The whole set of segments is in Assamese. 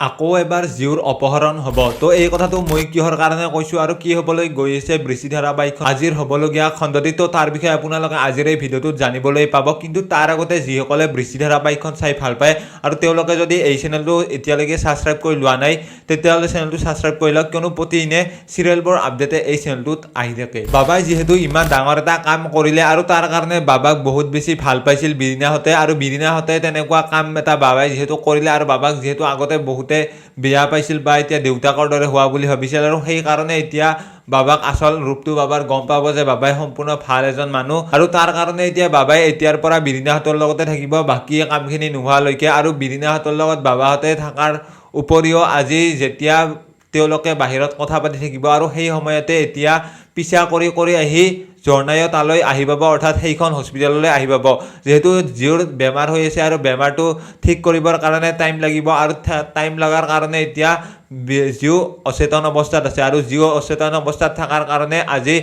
আকৌ এবাৰ জীউৰ অপহৰণ হ'ব। তো এই কথাটো মই কিহৰ কাৰণে কৈছোঁ আৰু কি হ'বলৈ গৈ আছে বৃষ্টি ধাৰাবাহিকখন আজিৰ হ'বলগীয়া খণ্ডটি, তো তাৰ বিষয়ে আপোনালোকে আজিৰ এই ভিডিঅ'টোত জানিবলৈ পাব। কিন্তু তাৰ আগতে যিসকলে বৃষ্টি ধাৰাবাহিকখন চাই ভাল পায় আৰু তেওঁলোকে যদি এই চেনেলটো এতিয়ালৈকে ছাবস্ক্ৰাইব কৰি লোৱা নাই, তেতিয়াহ'লে চেনেলটো ছাবস্ক্ৰাইব কৰি লওক, কিয়নো প্ৰতিদিনে চিৰিয়েলবোৰ আপডেটে এই চেনেলটোত আহি থাকে। বাবাই যিহেতু ইমান ডাঙৰ এটা কাম কৰিলে আৰু তাৰ কাৰণে বাবাক বহুত বেছি ভাল পাইছিল বিৰিনাহঁতে, আৰু বিৰিনাহঁতে তেনেকুৱা কাম এটা বাবাই যিহেতু কৰিলে আৰু বাবাক যিহেতু আগতে বহুতে বেয়া পাইছিল বা এতিয়া দেউতাকৰ দৰে হোৱা বুলি ভাবিছিল, আৰু সেইকাৰণে এতিয়া বাবাক আচল ৰূপটো বাবাৰ গম পাব যে বাবাই সম্পূৰ্ণ ভাল এজন মানুহ, আৰু তাৰ কাৰণে এতিয়া বাবাই এতিয়াৰ পৰা বিৰিনাহঁতৰ লগতে থাকিব বাকী কামখিনি নোহোৱালৈকে। আৰু বিৰিনাহঁতৰ লগত বাবাহঁতে থকাৰ উপৰিও আজি যেতিয়া তেওঁলোকে বাহিৰত কথা পাতি থাকিব আৰু সেই সময়তে এতিয়া পিছা কৰি কৰি আহি ঝৰ্ণায়ো তালৈ আহি পাব, অৰ্থাৎ সেইখন হস্পিটেললৈ আহি পাব, যিহেতু জীউৰ বেমাৰ হৈ আছে আৰু বেমাৰটো ঠিক কৰিবৰ কাৰণে টাইম লাগিব, আৰু টাইম লগাৰ কাৰণে এতিয়া জীউ অচেতন অৱস্থাত আছে, আৰু জীউ অচেতন অৱস্থাত থকাৰ কাৰণে আজি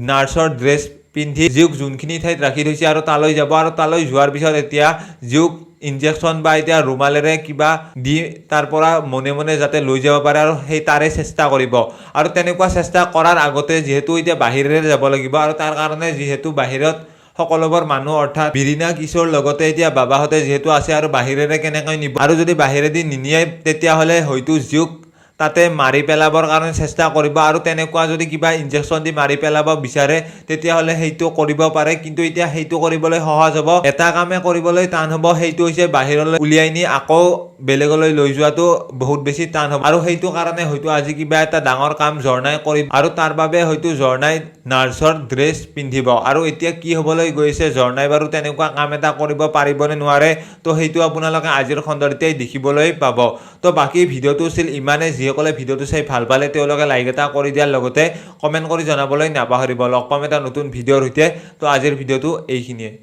নাৰ্ছৰ ড্ৰেছ পিন্ধি জীউক যোনখিনি ঠাইত ৰাখি থৈছে আৰু তালৈ যাব, আৰু তালৈ যোৱাৰ পিছত এতিয়া জীউক ইনজেকশ্যন বা এতিয়া ৰুমালেৰে কিবা দি তাৰ পৰা মনে মনে যাতে লৈ যাব পাৰে, আৰু সেই তাৰে চেষ্টা কৰিব। আৰু তেনেকুৱা চেষ্টা কৰাৰ আগতে যিহেতু এতিয়া বাহিৰেৰে যাব লাগিব, আৰু তাৰ কাৰণে যিহেতু বাহিৰত সকলোবোৰ মানুহ অৰ্থাৎ বিৰিনা কিশোৰ লগতে এতিয়া বাবাহঁতে যিহেতু আছে, আৰু বাহিৰেৰে কেনেকৈ নিব, আৰু যদি বাহিৰেদি নিনিয়ে তেতিয়াহ'লে হয়তো জীউক তাতে মাৰি পেলাবৰ কাৰণে চেষ্টা কৰিব, আৰু তেনেকুৱা যদি কিবা ইনজেকশ্যন দি মাৰি পেলাব বিচাৰে তেতিয়াহ'লে সেইটো কৰিব পাৰে। কিন্তু এতিয়া সেইটো কৰিবলৈ সহজ হ'ব, এটা কামে কৰিবলৈ টান হ'ব, সেইটো হৈছে বাহিৰলৈ উলিয়াই নি আকৌ বেলেগলৈ লৈ যোৱাটো বহুত বেছি টান হ'ব, আৰু সেইটো কাৰণে হয়তো আজি কিবা এটা ডাঙৰ কাম ঝৰ্ণাই কৰিব, আৰু তাৰ বাবে হয়তো ঝৰ্ণাই নাৰ্ছৰ ড্ৰেছ পিন্ধিব। আৰু এতিয়া কি হ'বলৈ গৈছে, ঝৰ্ণাই বাৰু তেনেকুৱা কাম এটা কৰিব পাৰিবনে নোৱাৰে, তো সেইটো আপোনালোকে আজিৰ খণ্ডতেই দেখিবলৈ পাব। তো বাকী ভিডিঅ'টো আছিল ইমানে। যিসকলে ভিডিঅ'টো চাই ভাল পালে তেওঁলোকে লাইক এটা কৰি দিয়াৰ লগতে কমেণ্ট কৰি জনাবলৈ নাপাহৰিব। লগ পাম এটা নতুন ভিডিঅ'ৰ সৈতে। তো আজিৰ ভিডিঅ'টো এইখিনিয়ে।